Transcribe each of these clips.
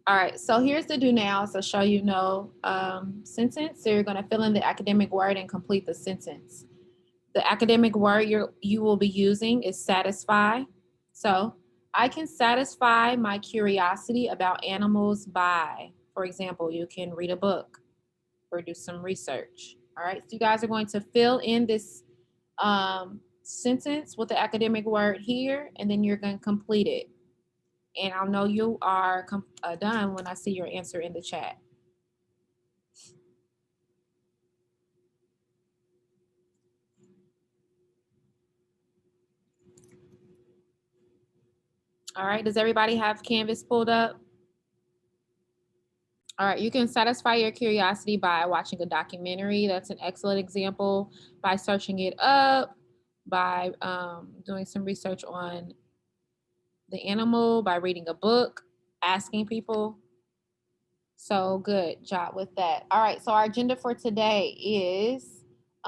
All right, so here's the do now. So show you no sentence. So you're going to fill in the academic word and complete the sentence. The academic word you will be using is satisfy. So I can satisfy my curiosity about animals by, for example, you can read a book or do some research. All right, so you guys are going to fill in this sentence with the academic word here, and then you're going to complete it. And I'll know you are done when I see your answer in the chat. All right, does everybody have Canvas pulled up? All right, you can satisfy your curiosity by watching a documentary. That's an excellent example. By searching it up, by doing some research on the animal, by reading a book, asking people. So good job with that. All right, so our agenda for today is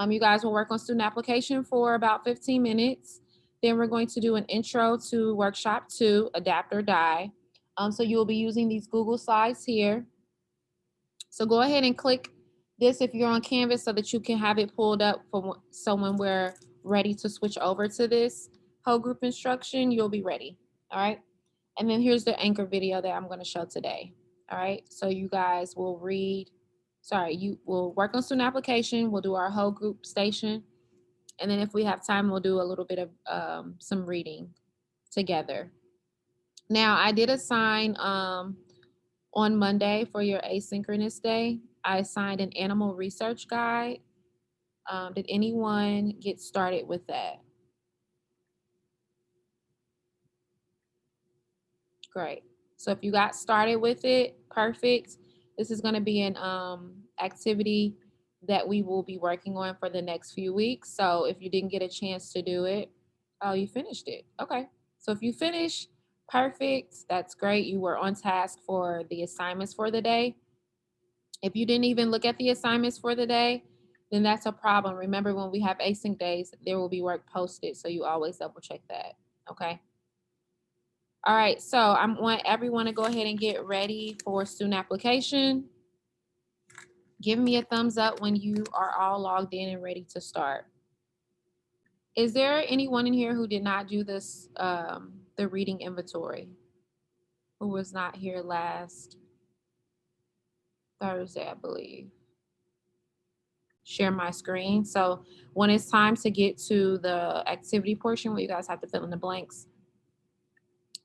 you guys will work on student application for about 15 minutes. Then we're going to do an intro to workshop 2, adapt or die. So you will be using these Google Slides here. So go ahead and click this if you're on Canvas so that you can have it pulled up so when we're ready to switch over to this whole group instruction, you'll be ready. All right. And then here's the anchor video that I'm going to show today. All right. So you guys will you will work on student application. We'll do our whole group station. And then if we have time, we'll do a little bit of some reading together. Now, I did assign on Monday for your asynchronous day, I assigned an animal research guide. Did anyone get started with that? Great. So if you got started with it, perfect. This is going to be an activity that we will be working on for the next few weeks. So if you didn't get a chance to do it, oh, you finished it. Okay. So if you finish, perfect. That's great. You were on task for the assignments for the day. If you didn't even look at the assignments for the day, then that's a problem. Remember, when we have async days, there will be work posted. So you always double check that. Okay. All right. So I want everyone to go ahead and get ready for student application. Give me a thumbs up when you are all logged in and ready to start. Is there anyone in here who did not do this, the reading inventory, who was not here last Thursday, I believe? Share my screen. So when it's time to get to the activity portion where you guys have to fill in the blanks,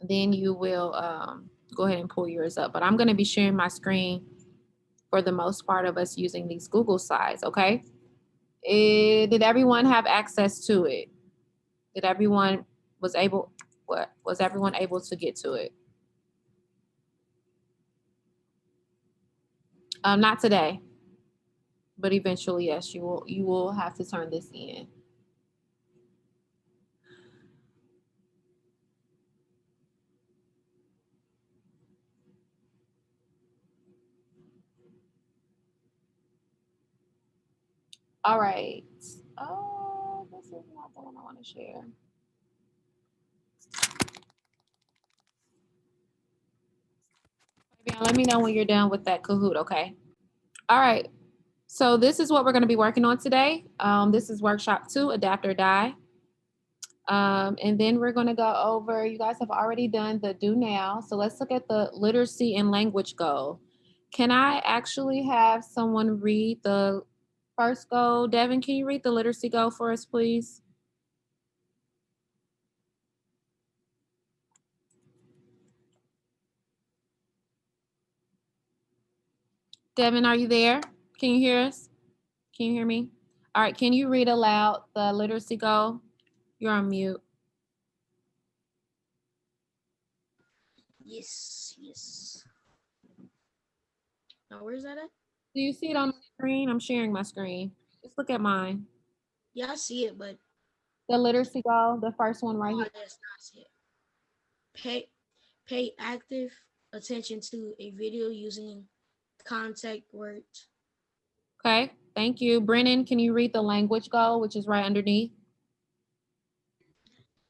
then you will go ahead and pull yours up. But I'm going to be sharing my screen for the most part of us using these Google Slides, okay? Did everyone have access to it? Did everyone was everyone able to get to it? Not today, but eventually, yes, you will have to turn this in. All right. Oh, this is not the one I want to share. Let me know when you're done with that Kahoot, okay? All right. So this is what we're going to be working on today. This is workshop 2, adapt or die. And then we're going to go over, you guys have already done the do now. So let's look at the literacy and language goal. Can I actually have someone read the first goal? Devin, can you read the literacy goal for us, please? Devin, are you there? Can you hear us? Can you hear me? All right, can you read aloud the literacy goal? You're on mute. Yes. Now, where's that at? Do you see it on the screen? I'm sharing my screen. Just look at mine. Yeah, I see it, but The literacy goal, the first one right here. yes, I see it. Pay active attention to a video using contact words. Okay, thank you. Brennan, can you read the language goal, which is right underneath?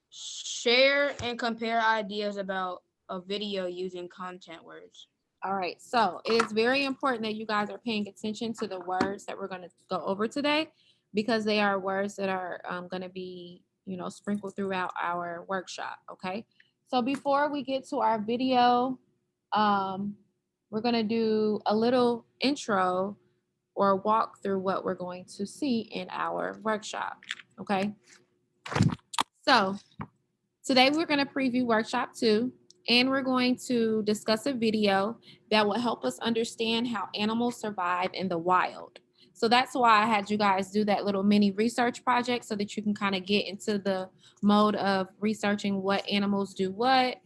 Share and compare ideas about a video using content words. All right, so it is very important that you guys are paying attention to the words that we're going to go over today because they are words that are going to be, sprinkled throughout our workshop. Okay, so before we get to our video, um, we're going to do a little intro or walk through what we're going to see in our workshop. Okay, so today we're going to preview workshop 2, and we're going to discuss a video that will help us understand how animals survive in the wild. So that's why I had you guys do that little mini research project so that you can kind of get into the mode of researching what animals do what,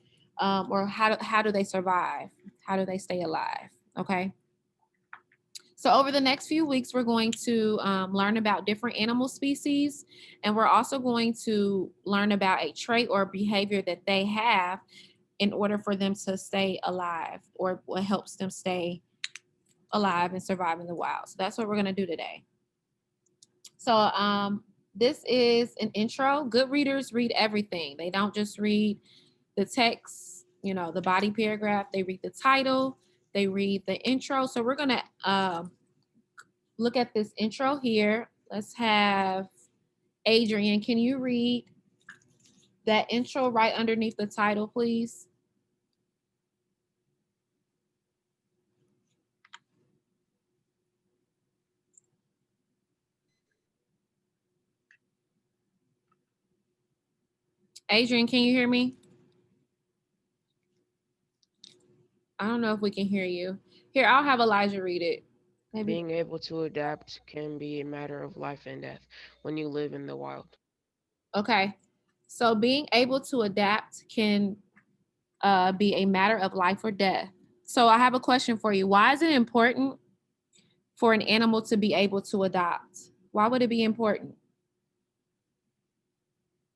or how do they survive? How do they stay alive? Okay. So over the next few weeks, we're going to learn about different animal species, and we're also going to learn about a trait or behavior that they have in order for them to stay alive, or what helps them stay alive and survive in the wild. So that's what we're going to do today. So this is an intro. Good readers read everything. They don't just read the text, the body paragraph. They read the title. They read the intro. So we're going to look at this intro here. Let's have Adrian. Can you read that intro right underneath the title, please? Adrian, can you hear me? I don't know if we can hear you. Here, I'll have Elijah read it. Maybe. Being able to adapt can be a matter of life and death when you live in the wild. Okay. So being able to adapt can be a matter of life or death. So I have a question for you. Why is it important for an animal to be able to adapt? Why would it be important?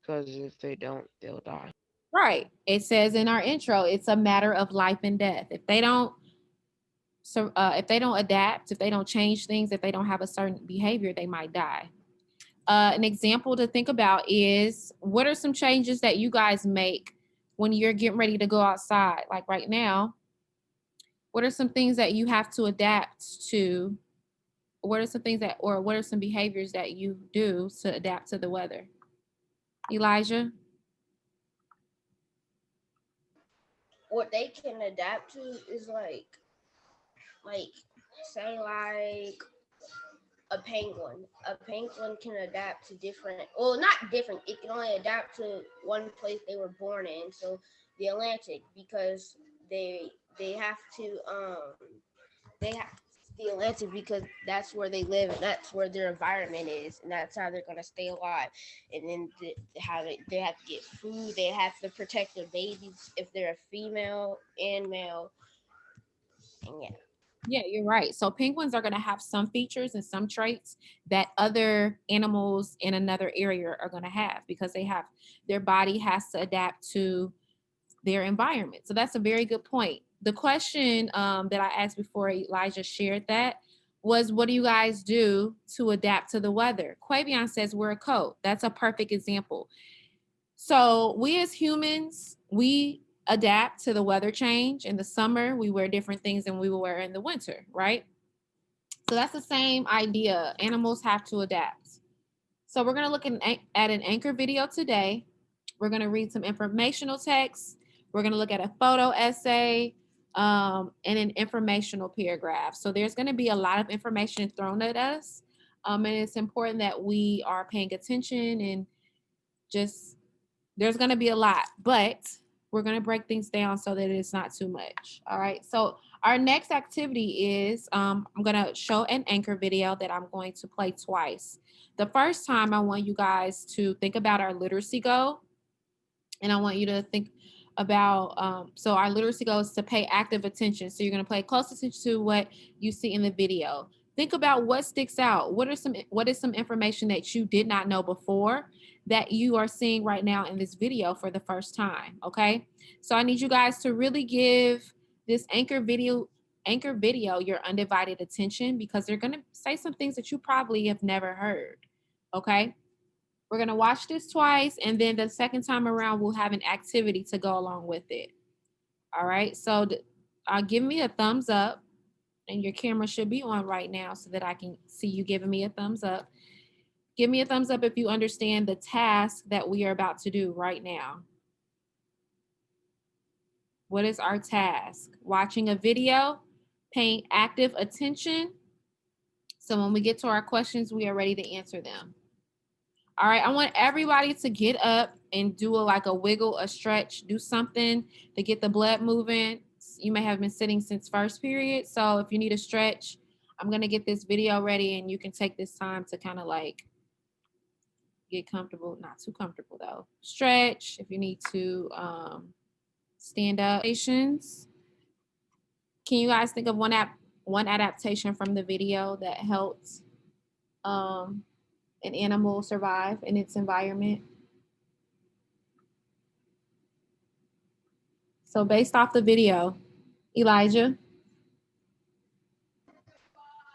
Because if they don't, they'll die. Right. It says in our intro, it's a matter of life and death. If they don't adapt, if they don't change things, if they don't have a certain behavior, they might die. An example to think about is, what are some changes that you guys make when you're getting ready to go outside? Like right now, what are some things that you have to adapt to? What are some things that, or what are some behaviors that you do to adapt to the weather? Elijah? What they can adapt to is like say like a penguin. A penguin can adapt to different, well, not different. It can only adapt to one place they were born in. So the Atlantic, because they have to they have the Atlantic because that's where they live and that's where their environment is and that's how they're gonna stay alive. And then how they have to get food. They have to protect their babies if they're a female and male. And yeah. Yeah, you're right. So penguins are going to have some features and some traits that other animals in another area are going to have because their body has to adapt to their environment. So that's a very good point. The question that I asked before Elijah shared that was, what do you guys do to adapt to the weather? Quavion says wear a coat. That's a perfect example. So we as humans, we adapt to the weather change. In the summer, we wear different things than we will wear in the winter, right? So that's the same idea. Animals have to adapt. So we're going to look at an anchor video today. We're going to read some informational text. We're going to look at a photo essay and an informational paragraph. So there's going to be a lot of information thrown at us. And it's important that we are paying attention and just, there's going to be a lot, but we're going to break things down so that it's not too much. All right. So our next activity is I'm going to show an anchor video that I'm going to play twice. The first time, I want you guys to think about our literacy goal, and I want you to think about so our literacy goal is to pay active attention. So you're going to pay close attention to what you see in the video. Think about what sticks out. What is some information that you did not know before that you are seeing right now in this video for the first time? Okay, so I need you guys to really give this anchor video your undivided attention, because they're going to say some things that you probably have never heard. Okay, we're going to watch this twice, and then the second time around, we'll have an activity to go along with it. All right. So Give me a thumbs up, and your camera should be on right now so that I can see you giving me a thumbs up. Give me a thumbs up if you understand the task that we are about to do right now. What is our task? Watching a video, paying active attention. So when we get to our questions, we are ready to answer them. All right, I want everybody to get up and do like a wiggle, a stretch, do something to get the blood moving. You may have been sitting since first period. So if you need a stretch, I'm gonna get this video ready and you can take this time to kind of like get comfortable, not too comfortable though. Stretch if you need to stand up. Can you guys think of one adaptation from the video that helped um, an animal survive in its environment? So based off the video, Elijah.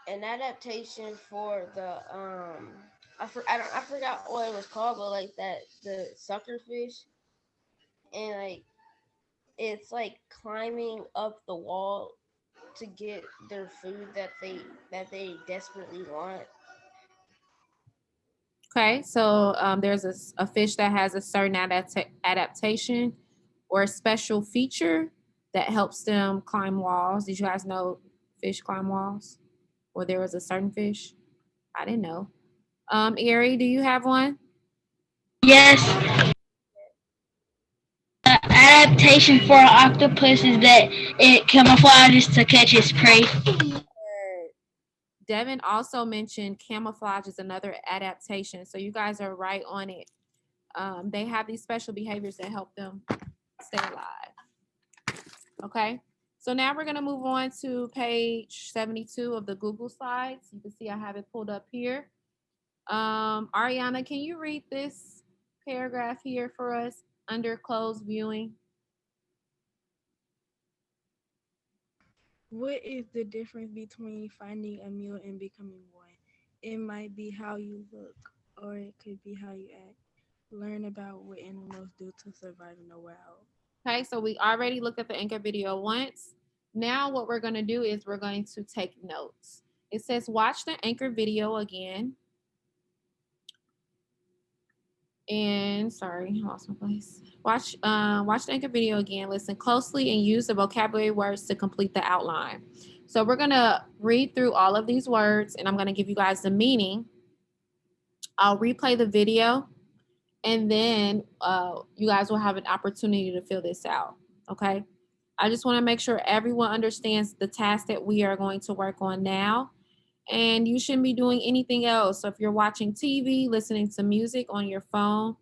An adaptation for the I forgot what it was called, but like that the sucker fish, and like it's like climbing up the wall to get their food that they desperately want. Okay, so there's a fish that has a certain adaptation or a special feature that helps them climb walls. Did you guys know fish climb walls? Or there was a certain fish? I didn't know. Ari, do you have one? Yes, adaptation for an octopus is that it camouflages to catch its prey. Devin also mentioned camouflage is another adaptation. So you guys are right on it. They have these special behaviors that help them stay alive. Okay. So now we're going to move on to page 72 of the Google slides. You can see I have it pulled up here. Ariana, can you read this paragraph here for us under closed viewing? What is the difference between finding a meal and becoming one? It might be how you look, or it could be how you act. Learn about what animals do to survive in the wild. Okay, so we already looked at the anchor video once. Now what we're going to do is we're going to take notes. It says watch the anchor video again. And sorry, I lost my place. Watch the anchor video again, listen closely, and use the vocabulary words to complete the outline. So we're gonna read through all of these words and I'm gonna give you guys the meaning. I'll replay the video and then you guys will have an opportunity to fill this out, okay? I just wanna make sure everyone understands the task that we are going to work on now. And you shouldn't be doing anything else. So if you're watching TV, listening to music on your phone,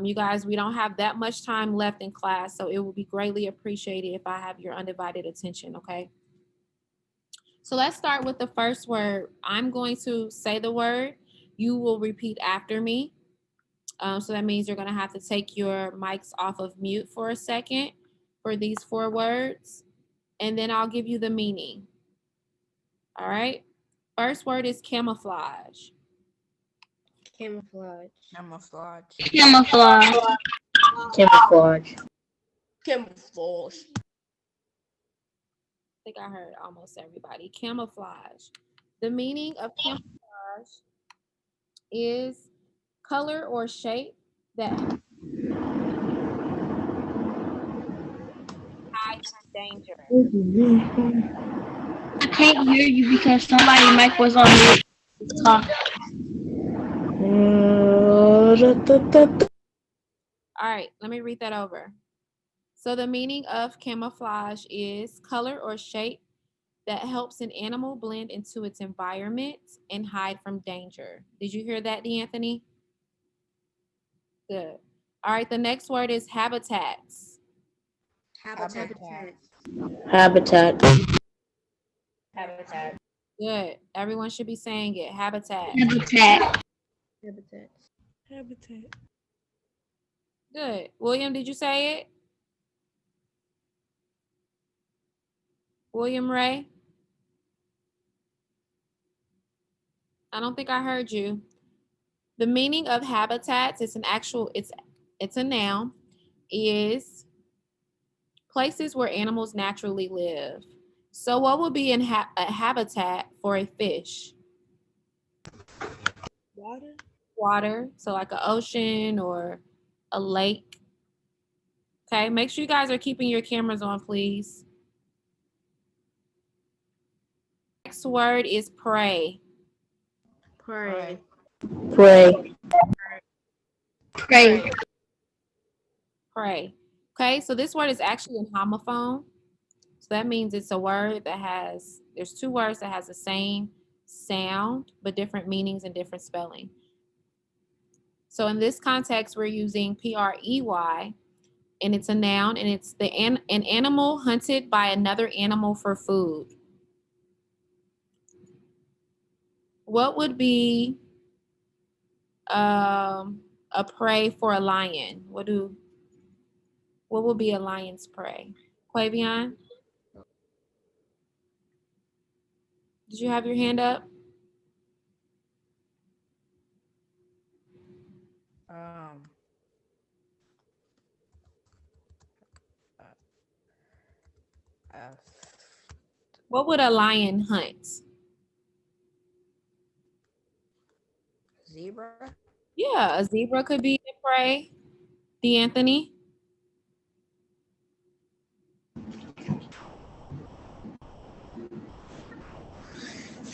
you guys, we don't have that much time left in class, so it will be greatly appreciated if I have your undivided attention, okay? So let's start with the first word. I'm going to say the word. You will repeat after me. So that means you're going to have to take your mics off of mute for a second for these 4 words, and then I'll give you the meaning. All right? First word is camouflage. Camouflage. Camouflage. Camouflage. Camouflage. Camouflage. I think I heard almost everybody. Camouflage. The meaning of camouflage is color or shape that hides from danger. I can't hear you because somebody's mic was on mute. Talk. All right, let me read that over. So the meaning of camouflage is color or shape that helps an animal blend into its environment and hide from danger. Did you hear that, D'Anthony? Good. All right, the next word is habitats. Habitat. Habitat. Habitat. Good. Everyone should be saying it. Habitat. Habitat. Habitat. Habitat. Good. William, did you say it? William Ray? I don't think I heard you. The meaning of habitats, it's a noun, is Places where animals naturally live. So what would be a habitat for a fish? Water. Water, so like an ocean or a lake. Okay, make sure you guys are keeping your cameras on, please. Next word is prey. Pray. Pray. Pray. Prey. Okay, so this word is actually an homophone. So that means it's a word that there's two words that has the same sound, but different meanings and different spelling. So in this context, we're using prey, and it's a noun, and it's an animal hunted by another animal for food. What would be a prey for a lion? What would be a lion's prey? Quavion, did you have your hand up? Um, uh, What would a lion hunt? zebra. Yeah, a zebra could be a prey. D'Anthony?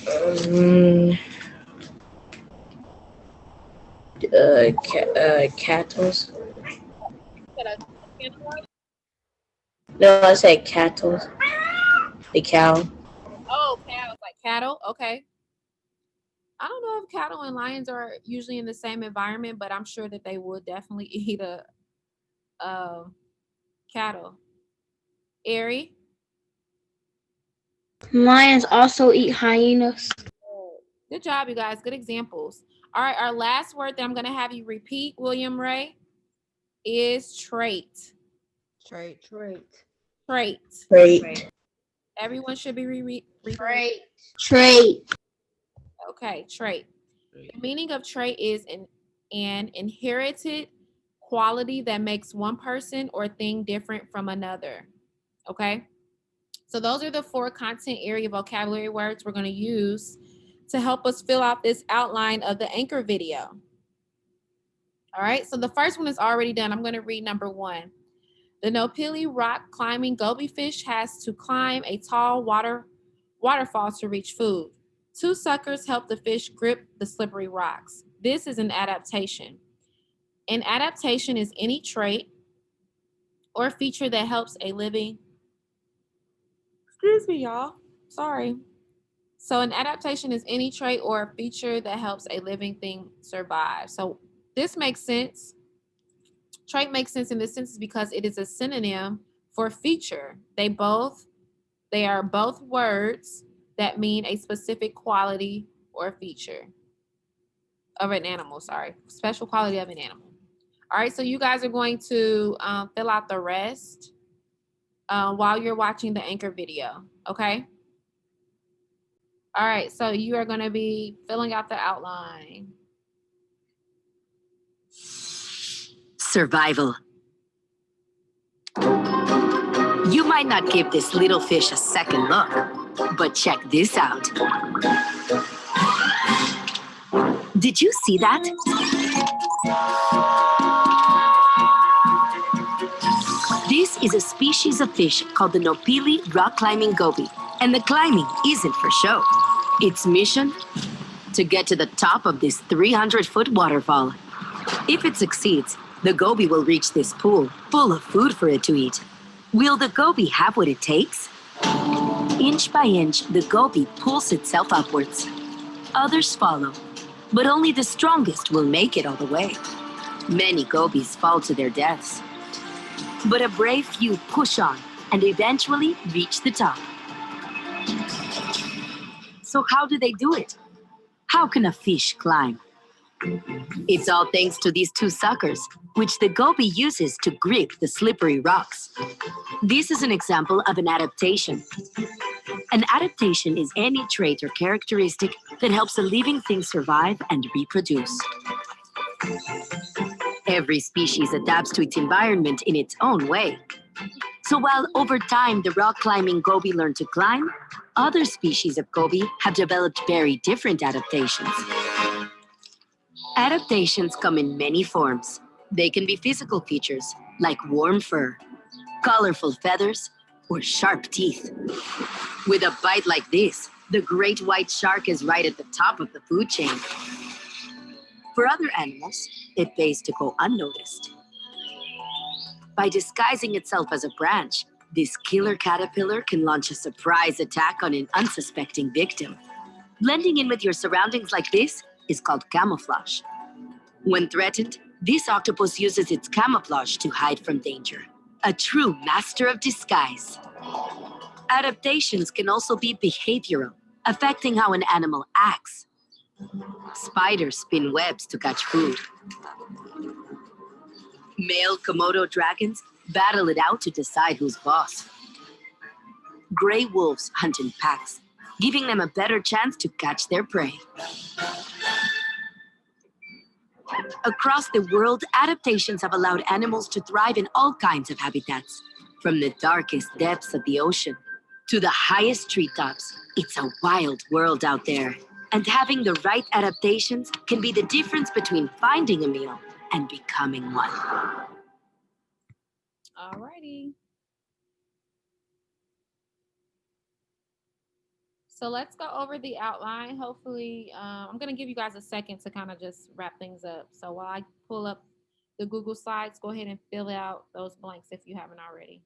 Um, Cattle. No, I said cattle. The cow. Oh, cows, like cattle. Okay. I don't know if cattle and lions are usually in the same environment, but I'm sure that they would definitely eat a cattle. Ari? Lions also eat hyenas. Good job, you guys. Good examples. All right, our last word that I'm going to have you repeat, William Ray, is trait. Trait. Trait. Trait. Everyone should be repeating. Trait. Trait. Okay, trait. The meaning of trait is an inherited quality that makes one person or thing different from another. Okay? So those are the 4 content area vocabulary words we're going to use to help us fill out this outline of the anchor video. All right, so the first one is already done. I'm going to read number 1. The Nopili rock climbing goby fish has to climb a tall waterfall to reach food. 2 suckers help the fish grip the slippery rocks. This is an adaptation. An adaptation is any trait or feature that helps a living. Excuse me, y'all. Sorry. So an adaptation is any trait or feature that helps a living thing survive. So this makes sense. Trait makes sense in this sense because it is a synonym for feature. They are both words that mean a specific quality or feature of an animal, special quality of an animal. All right, so you guys are going to fill out the rest while you're watching the anchor video, okay? All right, so you are going to be filling out the outline. Survival. You might not give this little fish a second look, but check this out. Did you see that? This is a species of fish called the Nopili rock climbing goby, and the climbing isn't for show. Its mission? To get to the top of this 300-foot waterfall. If it succeeds, the goby will reach this pool full of food for it to eat. Will the goby have what it takes? Inch by inch, the goby pulls itself upwards. Others follow, but only the strongest will make it all the way. Many gobies fall to their deaths. But a brave few push on and eventually reach the top. So how do they do it? How can a fish climb? It's all thanks to these 2 suckers, which the goby uses to grip the slippery rocks. This is an example of an adaptation. An adaptation is any trait or characteristic that helps a living thing survive and reproduce. Every species adapts to its environment in its own way. So while over time the rock climbing goby learned to climb, other species of goby have developed very different adaptations. Adaptations come in many forms. They can be physical features, like warm fur, colorful feathers, or sharp teeth. With a bite like this, the great white shark is right at the top of the food chain. For other animals, it pays to go unnoticed. By disguising itself as a branch, this killer caterpillar can launch a surprise attack on an unsuspecting victim. Blending in with your surroundings like this is called camouflage. When threatened, this octopus uses its camouflage to hide from danger. A true master of disguise. Adaptations can also be behavioral, affecting how an animal acts. Spiders spin webs to catch food. Male Komodo dragons battle it out to decide who's boss. Gray wolves hunt in packs, giving them a better chance to catch their prey. Across the world, adaptations have allowed animals to thrive in all kinds of habitats, from the darkest depths of the ocean to the highest treetops. It's a wild world out there. And having the right adaptations can be the difference between finding a meal and becoming one. Alrighty. So let's go over the outline. Hopefully, I'm going to give you guys a second to kind of just wrap things up. So while I pull up the Google Slides, go ahead and fill out those blanks if you haven't already.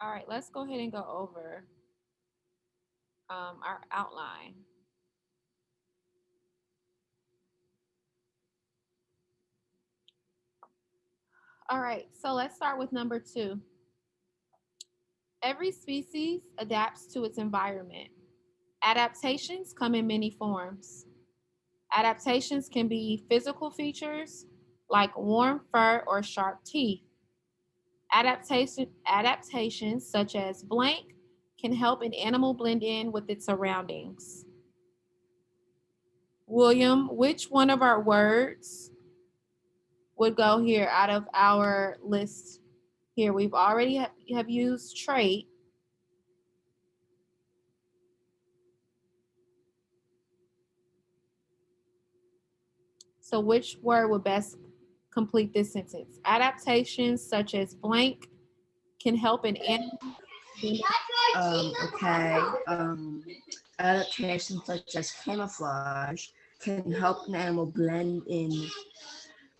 All right, let's go ahead and go over our outline. All right, so let's start with number 2. Every species adapts to its environment. Adaptations come in many forms. Adaptations can be physical features like warm fur or sharp teeth. Adaptations such as blank can help an animal blend in with its surroundings. William, which one of our words would go here out of our list here? We've already have used trait. So which word would best complete this sentence? Adaptations such as blank can help an animal. Okay. Adaptations such as camouflage can help an animal blend in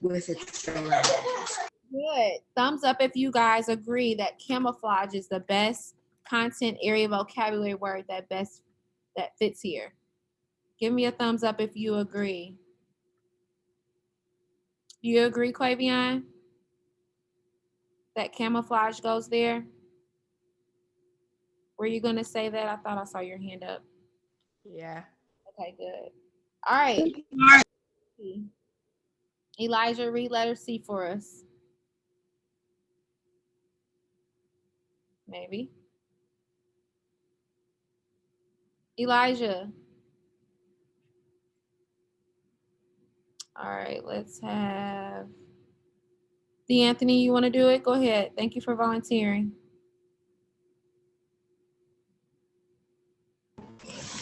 with its surroundings. Good. Thumbs up if you guys agree that camouflage is the best content area vocabulary word that fits here. Give me a thumbs up if you agree. Do you agree, Quavion? That camouflage goes there? Were you gonna say that? I thought I saw your hand up. Yeah. Okay, good. All right. Elijah, read letter C for us. Maybe. Elijah. All right, let's have Anthony, you want to do it? Go ahead. Thank you for volunteering.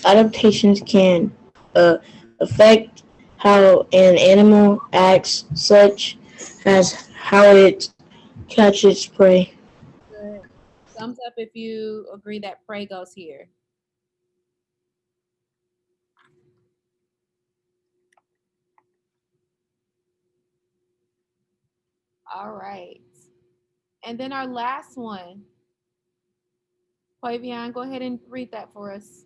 Adaptations can affect how an animal acts, such as how it catches prey. Good. Thumbs up if you agree that prey goes here. All right. And then our last one. Quavion, go ahead and read that for us.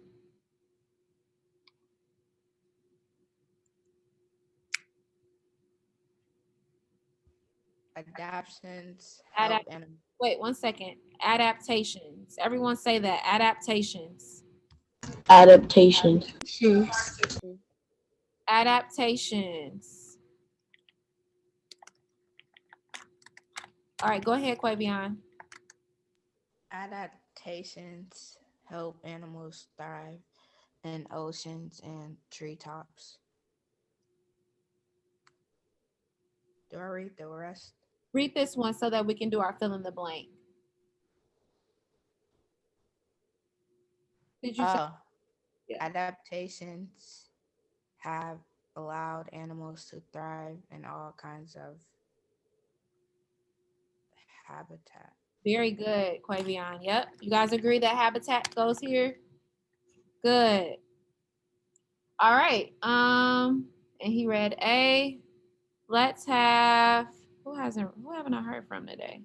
Adaptations help Adapt. animals. Wait 1 second. Adaptations. Everyone say that. Adaptations. Adaptation. Adaptations. All right, go ahead, Quavion. Adaptations help animals thrive in oceans and treetops. Do I read the rest? Read this one so that we can do our fill in the blank. Did you say? Oh, Yeah. adaptations have allowed animals to thrive in all kinds of habitat. Very good, Quavion. Yep. You guys agree that habitat goes here? Good. All right. And he read A. Let's have who haven't I heard from today?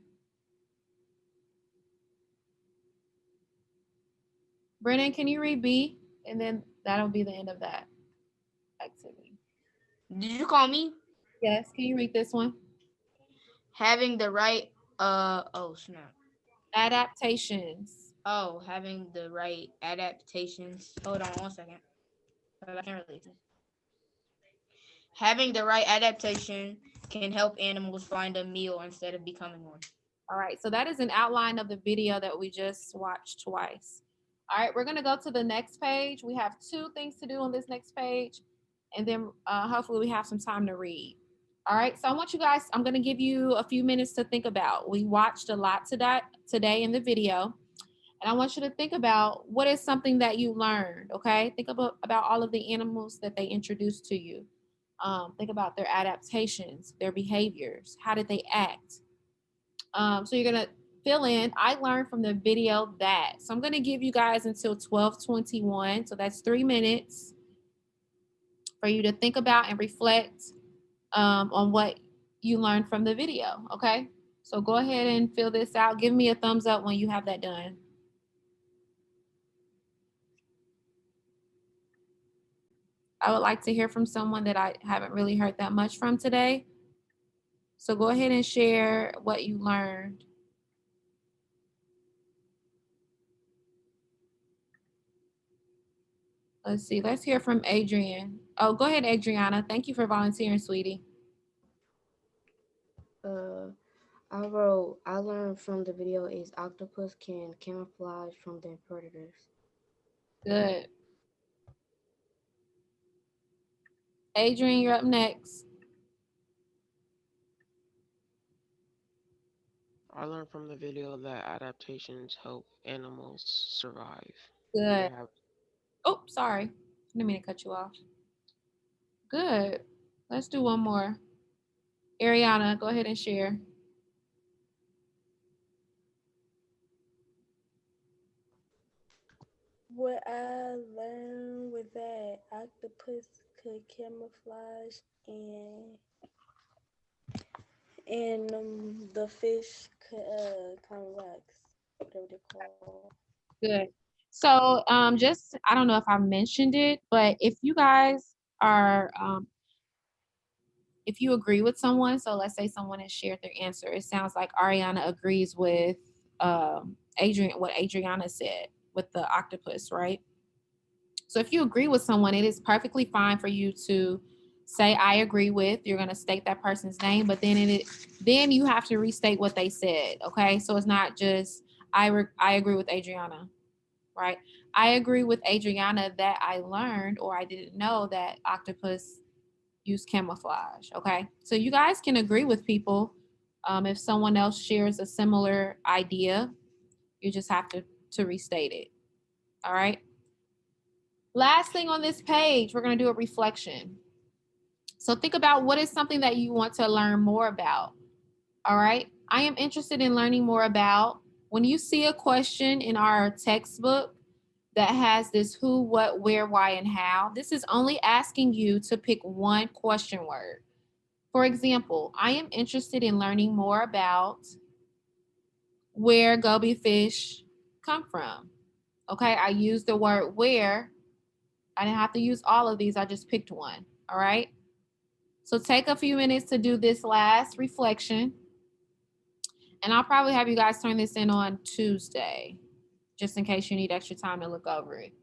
Brennan, can you read B? And then that'll be the end of that activity. Did you call me? Yes, can you read this one? Having the right oh snap. Adaptations. Oh, having the right adaptations. Hold on 1 second. I can't really see. Having the right adaptation can help animals find a meal instead of becoming one. All right, so that is an outline of the video that we just watched twice. All right, we're gonna go to the next page. We have two things to do on this next page, and then hopefully we have some time to read. All right, so I want you guys, I'm gonna give you a few minutes to think about. We watched a lot today in the video, and I want you to think about what is something that you learned, okay? Think about all of the animals that they introduced to you. Think about their adaptations, their behaviors, how did they act? So you're gonna fill in. I learned from the video that. So I'm gonna give you guys until 12:21. So that's 3 minutes for you to think about and reflect on what you learned from the video. Okay. So go ahead and fill this out. Give me a thumbs up when you have that done. I would like to hear from someone that I haven't really heard that much from today. So go ahead and share what you learned. Let's see. Let's hear from Adrian. Oh, go ahead, Adriana. Thank you for volunteering, sweetie. Uh, I wrote, I learned from the video is octopus can camouflage from their predators. Good. Adrian, you're up next. I learned from the video that adaptations help animals survive in their Good. habitat. Oh, sorry. I didn't mean to cut you off. Good. Let's do one more. Ariana, go ahead and share. What I learned was that octopus could camouflage and the fish could convex, whatever they call. Good. So just I don't know if I mentioned it, but if you guys are if you agree with someone, so let's say someone has shared their answer, it sounds like Ariana agrees with Adrian, what Adriana said with the octopus, right? So if you agree with someone, it is perfectly fine for you to say I agree with. You're going to state that person's name, but then you have to restate what they said. Okay, so it's not just I agree with Adriana, right? I agree with Adriana that I learned or I didn't know that octopus use camouflage. Okay, so you guys can agree with people. If someone else shares a similar idea, you just have to restate it. All right. Last thing on this page, we're going to do a reflection. So think about what is something that you want to learn more about. All right. I am interested in learning more about when you see a question in our textbook that has this who, what, where, why, and how. This is only asking you to pick one question word. For example, I am interested in learning more about where goby fish come from. Okay, I used the word where. I didn't have to use all of these, I just picked one. All right. So take a few minutes to do this last reflection. And I'll probably have you guys turn this in on Tuesday, just in case you need extra time to look over it.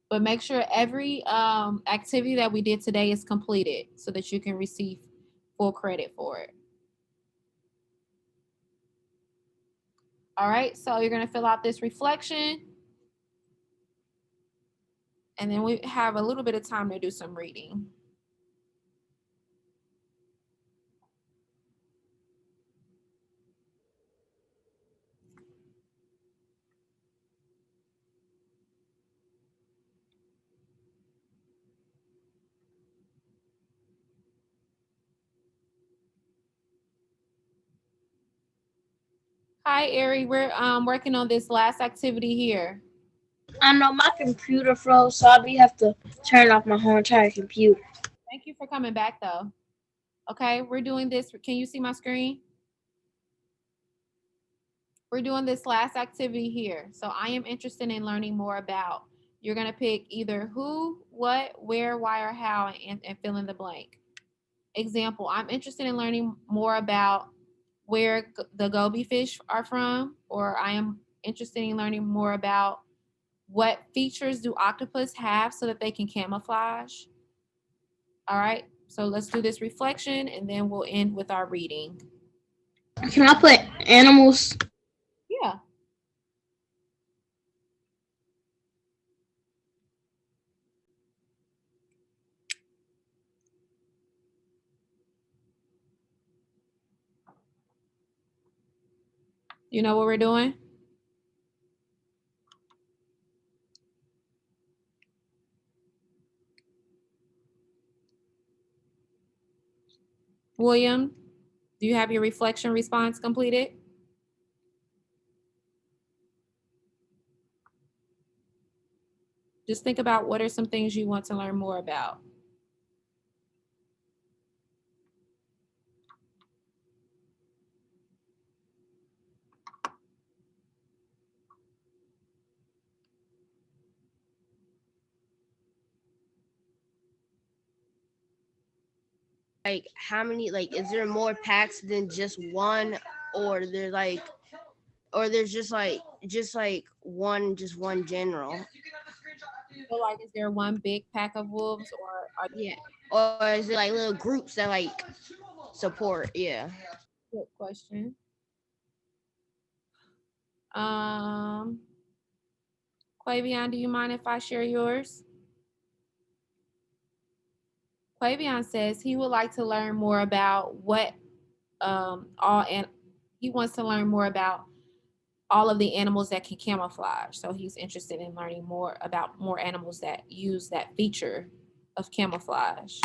But make sure every activity that we did today is completed so that you can receive full credit for it. All right, so you're gonna fill out this reflection, and then we have a little bit of time to do some reading. Hi, Ari. We're working on this last activity here. I know my computer froze, so I'll be have to turn off my whole entire computer. Thank you for coming back, though. Okay, we're doing this. Can you see my screen? We're doing this last activity here. So I am interested in learning more about. You're going to pick either who, what, where, why, or how, and fill in the blank. Example, I'm interested in learning more about where the goby fish are from, or I am interested in learning more about what features do octopus have so that they can camouflage. All right, so let's do this reflection and then we'll end with our reading. Can I put animals? Yeah. You know what we're doing? William, do you have your reflection response completed? Just think about what are some things you want to learn more about. Like how many, like is there more packs than just one, or there's just like one, just one general? So like, is there one big pack of wolves or are Yeah. Or is it like little groups that like support? Yeah. good question. Um, Quavion, do you mind if I share yours? Quavion says he would like to learn more about what all and he wants to learn more about all of the animals that can camouflage. So he's interested in learning more about more animals that use that feature of camouflage.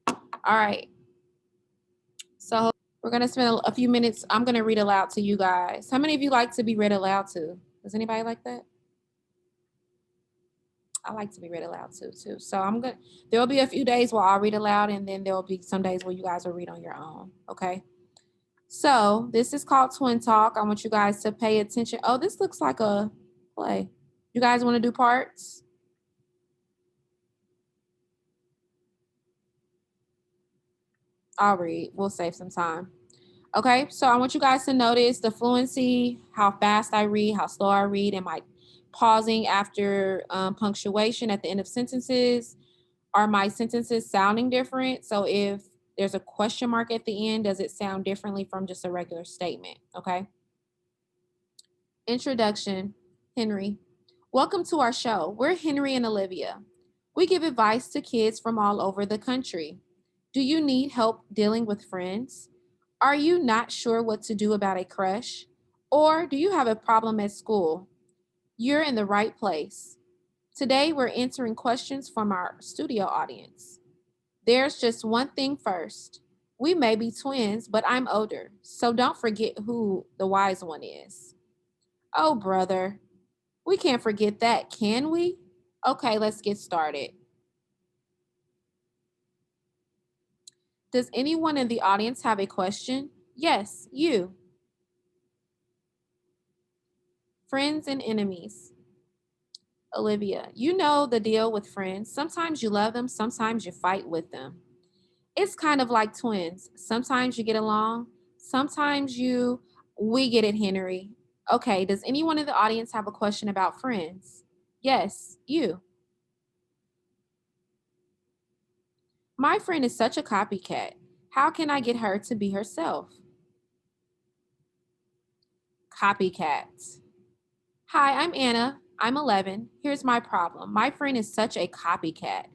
All right. So we're gonna spend a few minutes. I'm gonna read aloud to you guys. How many of you like to be read aloud to? Does anybody like that? I like to be read aloud too. So there will be a few days where I'll read aloud, and then there will be some days where you guys will read on your own. Okay. So this is called Twin Talk. I want you guys to pay attention. Oh, this looks like a play. You guys want to do parts? I'll read. We'll save some time. Okay, so I want you guys to notice the fluency, how fast I read, how slow I read, and my pausing after punctuation at the end of sentences. Are my sentences sounding different? So if there's a question mark at the end, does it sound differently from just a regular statement? Okay. Introduction, Henry. Welcome to our show. We're Henry and Olivia. We give advice to kids from all over the country. Do you need help dealing with friends? Are you not sure what to do about a crush? Or do you have a problem at school? You're in the right place. Today, we're answering questions from our studio audience. There's just one thing first. We may be twins, but I'm older, so don't forget who the wise one is. Oh, brother, we can't forget that, can we? Okay, let's get started. Does anyone in the audience have a question? Yes, you. Friends and enemies. Olivia, you know the deal with friends. Sometimes you love them, sometimes you fight with them. It's kind of like twins. Sometimes you get along, sometimes you we get it, Henry. Okay, does anyone in the audience have a question about friends? Yes, you. My friend is such a copycat. How can I get her to be herself? Copycat. Hi, I'm Anna. I'm 11. Here's my problem. My friend is such a copycat.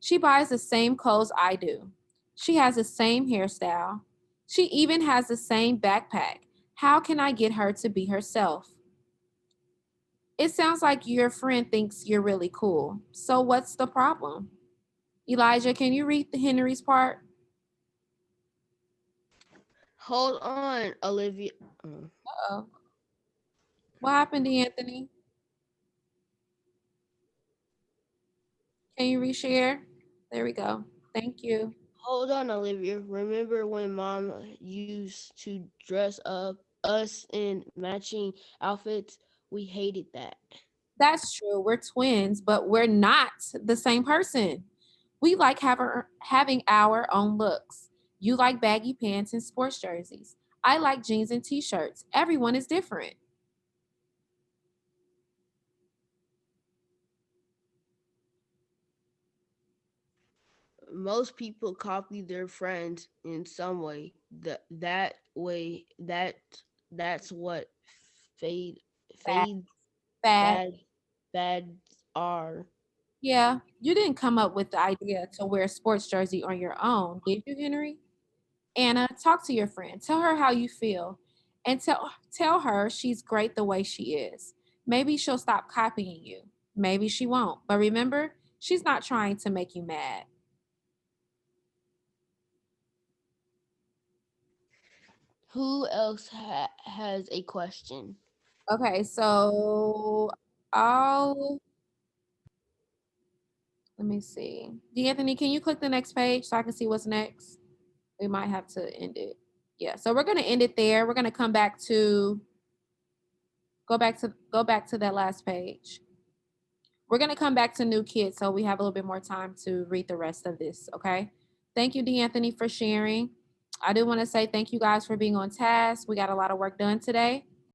She buys the same clothes I do. She has the same hairstyle. She even has the same backpack. How can I get her to be herself? It sounds like your friend thinks you're really cool. So what's the problem? Elijah, can you read the Henry's part? Hold on, Olivia. Uh-oh. What happened to Anthony? Can you reshare? There we go. Thank you. Hold on, Olivia. Remember when mom used to dress up us in matching outfits? We hated that. That's true. We're twins, but we're not the same person. We like having our own looks. You like baggy pants and sports jerseys. I like jeans and t shirts. Everyone is different. Most people copy their friends in some way. That's what fade Bad. fade Bad. bad bads are. Yeah, you didn't come up with the idea to wear a sports jersey on your own, did you, Henry? Anna, talk to your friend. Tell her how you feel and tell her she's great the way she is. Maybe she'll stop copying you. Maybe she won't. But remember, she's not trying to make you mad. Who else has a question? Okay, so I'll let me see. D'Anthony, can you click the next page so I can see what's next? We might have to end it. Yeah, so we're gonna end it there. We're gonna come back to go back to that last page. We're gonna come back to new kids so we have a little bit more time to read the rest of this. Okay. Thank you, D'Anthony, for sharing. I do want to say thank you guys for being on task. We got a lot of work done today.